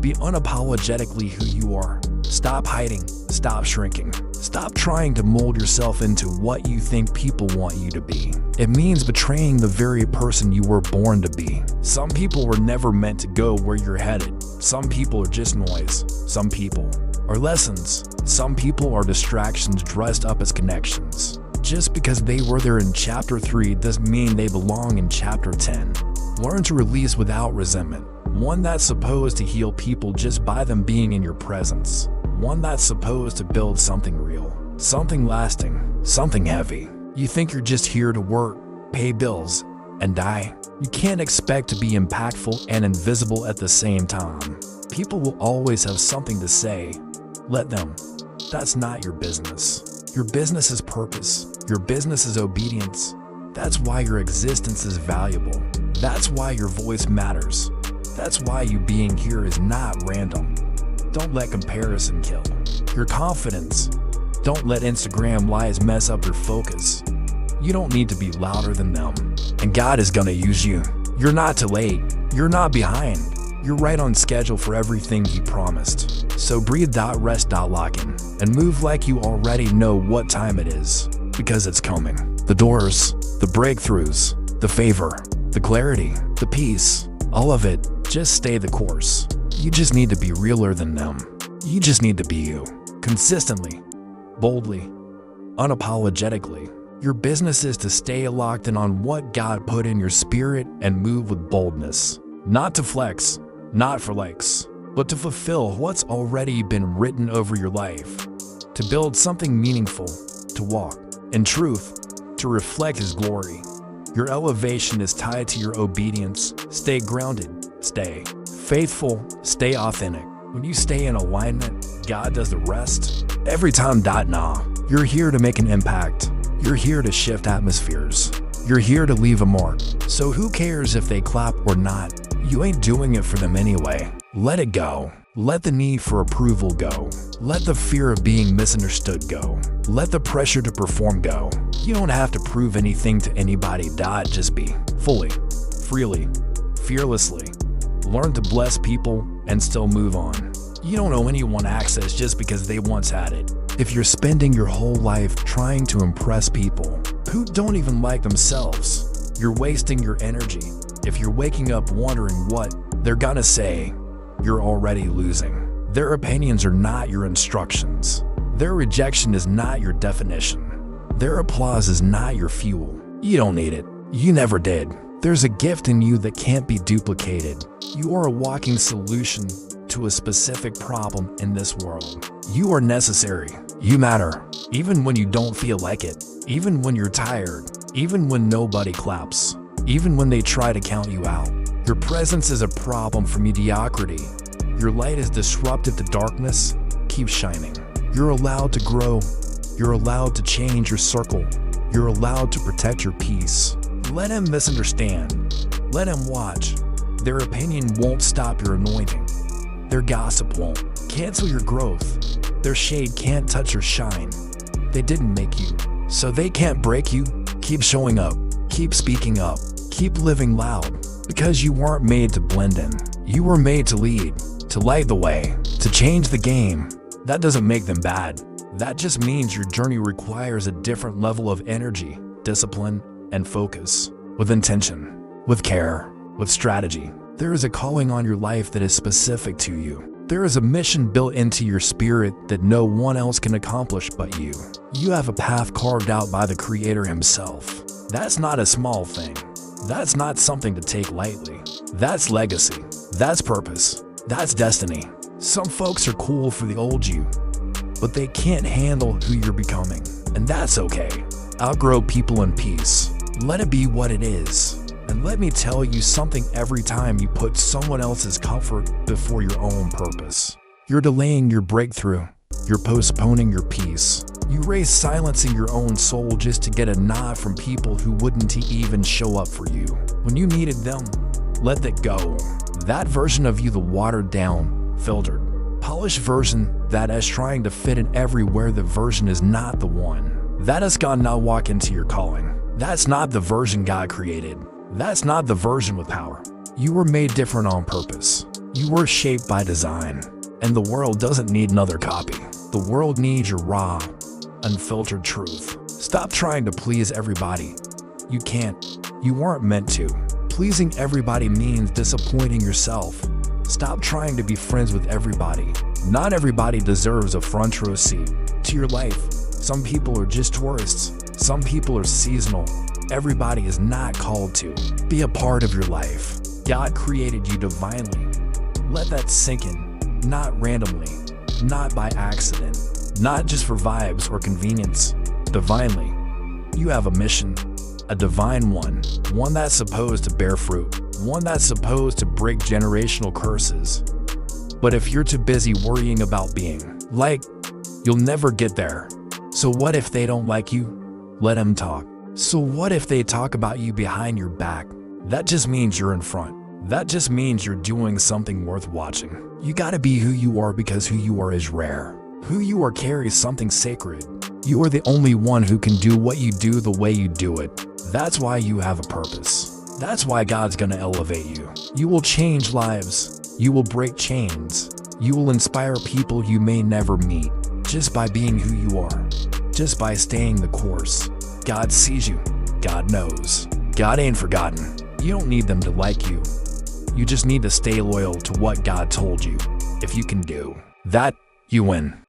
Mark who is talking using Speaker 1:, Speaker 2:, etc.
Speaker 1: Be unapologetically who you are. Stop hiding. Stop shrinking. Stop trying to mold yourself into what you think people want you to be. It means betraying the very person you were born to be. Some people were never meant to go where you're headed. Some people are just noise. Some people are lessons. Some people are distractions dressed up as connections. Just because they were there in Chapter 3 doesn't mean they belong in Chapter 10. Learn to release without resentment. One that's supposed to heal people just by them being in your presence. One that's supposed to build something real, something lasting, something heavy. You think you're just here to work, pay bills, and die? You can't expect to be impactful and invisible at the same time. People will always have something to say. Let them. That's not your business. Your business is purpose. Your business is obedience. That's why your existence is valuable. That's why your voice matters. That's why you being here is not random. Don't let comparison kill your confidence. Don't let Instagram lies mess up your focus. You don't need to be louder than them. And God is gonna use you. You're not too late. You're not behind. You're right on schedule for everything He promised. So breathe, rest, lock in, and move like you already know what time it is. Because it's coming. The doors, the breakthroughs, the favor, the clarity, the peace, all of it. Just stay the course. You just need to be realer than them. You just need to be you. Consistently, boldly, unapologetically. Your business is to stay locked in on what God put in your spirit and move with boldness. Not to flex, not for likes, but to fulfill what's already been written over your life. To build something meaningful, to walk in truth, to reflect His glory. Your elevation is tied to your obedience. Stay grounded, stay faithful, stay authentic. When you stay in alignment, God does the rest. Every time, you're here to make an impact. You're here to shift atmospheres. You're here to leave a mark. So who cares if they clap or not? You ain't doing it for them anyway. Let it go. Let the need for approval go. Let the fear of being misunderstood go. Let the pressure to perform go. You don't have to prove anything to anybody. Just be fully, freely, fearlessly. Learn to bless people and still move on. You don't owe anyone access just because they once had it. If you're spending your whole life trying to impress people who don't even like themselves, you're wasting your energy. If you're waking up wondering what they're gonna say, you're already losing. Their opinions are not your instructions. Their rejection is not your definition. Their applause is not your fuel. You don't need it. You never did. There's a gift in you that can't be duplicated. You are a walking solution to a specific problem in this world. You are necessary. You matter. Even when you don't feel like it. Even when you're tired. Even when nobody claps. Even when they try to count you out. Your presence is a problem for mediocrity. Your light is disruptive to darkness. Keep shining. You're allowed to grow. You're allowed to change your circle. You're allowed to protect your peace. Let him misunderstand. Let him watch. Their opinion won't stop your anointing. Their gossip won't cancel your growth. Their shade can't touch your shine. They didn't make you, so they can't break you. Keep showing up. Keep speaking up. Keep living loud. Because you weren't made to blend in. You were made to lead, to light the way, to change the game. That doesn't make them bad. That just means your journey requires a different level of energy, discipline, and focus. With intention, with care, with strategy. There is a calling on your life that is specific to you. There is a mission built into your spirit that no one else can accomplish but you. You have a path carved out by the Creator Himself. That's not a small thing. That's not something to take lightly. That's legacy. That's purpose. That's destiny. Some folks are cool for the old you, but they can't handle who you're becoming. And that's okay. Outgrow people in peace. Let it be what it is. And let me tell you something, every time you put someone else's comfort before your own purpose, you're delaying your breakthrough. You're postponing your peace. You raise silence in your own soul just to get a nod from people who wouldn't even show up for you when you needed them. Let that go. That version of you, the watered down, filtered, polished version that is trying to fit in everywhere, the version is not the one. That is gone. Now walk into your calling. That's not the version God created. That's not the version with power. You were made different on purpose. You were shaped by design, and the world doesn't need another copy. The world needs your raw, unfiltered truth. Stop trying to please everybody. You can't. You weren't meant to. Pleasing everybody means disappointing yourself. Stop trying to be friends with everybody. Not everybody deserves a front row seat to your life. Some people are just tourists. Some people are seasonal. Everybody is not called to be a part of your life. God created you divinely. Let that sink in. Not randomly. Not by accident. Not just for vibes or convenience. Divinely. You have a mission. A divine one. One that's supposed to bear fruit. One that's supposed to break generational curses. But if you're too busy worrying about being liked, you'll never get there. So what if they don't like you? Let them talk. So what if they talk about you behind your back? That just means you're in front. That just means you're doing something worth watching. You gotta be who you are because who you are is rare. Who you are carries something sacred. You are the only one who can do what you do the way you do it. That's why you have a purpose. That's why God's gonna elevate you. You will change lives. You will break chains. You will inspire people you may never meet just by being who you are, just by staying the course. God sees you. God knows. God ain't forgotten. You don't need them to like you. You just need to stay loyal to what God told you. If you can do that, you win.